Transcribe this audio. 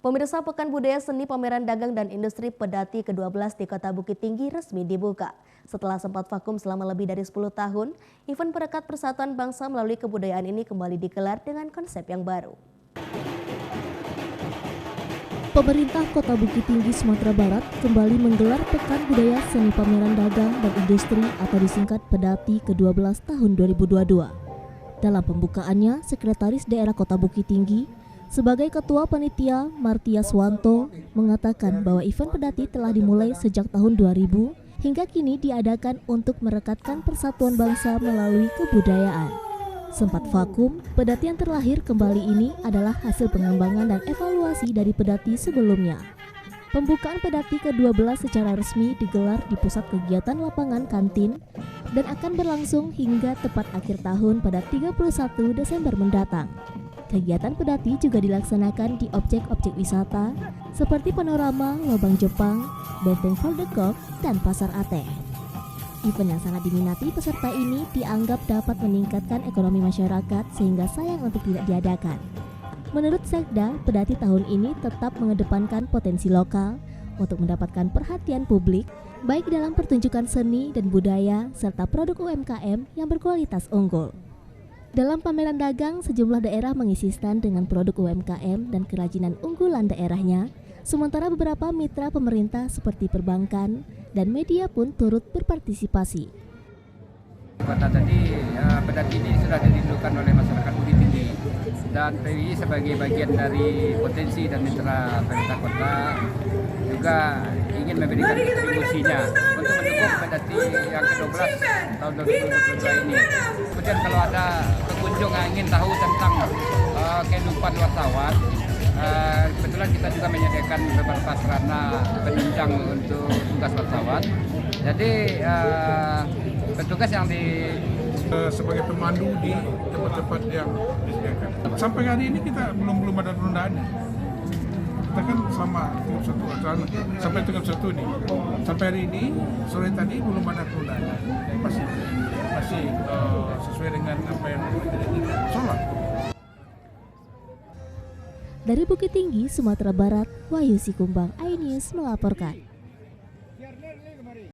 Pemirsa, Pekan Budaya Seni Pameran Dagang dan Industri Pedati ke-12 di Kota Bukit Tinggi resmi dibuka. Setelah sempat vakum selama lebih dari 10 tahun, event perekat persatuan bangsa melalui kebudayaan ini kembali digelar dengan konsep yang baru. Pemerintah Kota Bukit Tinggi, Sumatera Barat kembali menggelar Pekan Budaya Seni Pameran Dagang dan Industri atau disingkat Pedati ke-12 tahun 2022. Dalam pembukaannya, Sekretaris Daerah Kota Bukit Tinggi sebagai Ketua Panitia Martia Swanto mengatakan bahwa event Pedati telah dimulai sejak tahun 2000 hingga kini diadakan untuk merekatkan persatuan bangsa melalui kebudayaan. Sempat vakum, Pedati yang terlahir kembali ini adalah hasil pengembangan dan evaluasi dari Pedati sebelumnya. Pembukaan Pedati ke-12 secara resmi digelar di pusat kegiatan lapangan kantin dan akan berlangsung hingga tepat akhir tahun pada 31 Desember mendatang. Kegiatan Pedati juga dilaksanakan di objek-objek wisata seperti Panorama, Lobang Jepang, Benteng Voldekop, dan Pasar Ateh. Event yang sangat diminati peserta ini dianggap dapat meningkatkan ekonomi masyarakat sehingga sayang untuk tidak diadakan. Menurut Sekda, Pedati tahun ini tetap mengedepankan potensi lokal untuk mendapatkan perhatian publik baik dalam pertunjukan seni dan budaya serta produk UMKM yang berkualitas unggul. Dalam pameran dagang, sejumlah daerah mengisi stand dengan produk UMKM dan kerajinan unggulan daerahnya, sementara beberapa mitra pemerintah seperti perbankan dan media pun turut berpartisipasi. Kota tadi, Pedati ini sudah dirindukan oleh masyarakat Bukit Tinggi dan PWI sebagai bagian dari potensi dan mitra pemerintah kota juga ingin memberikan kontribusinya untuk mendukung Pedati yang ke-12 tahun 2022 ini. Kemudian kalau ada pengunjung yang ingin tahu tentang kehidupan wartawan, kebetulan kita juga menyediakan beberapa sarana penunjang untuk tugas wartawan. Jadi petugas yang sebagai pemandu di tempat-tempat yang disediakan. Sampai hari ini kita belum ada penundaannya. Kita kan sama 31 sampai 31 nih. Sampai hari ini sore tadi belum ada penundaan. Masih sesuai dengan apa yang kita sholat. Dari Bukit Tinggi, Sumatera Barat, Wahyu Sikumbang, iNews melaporkan.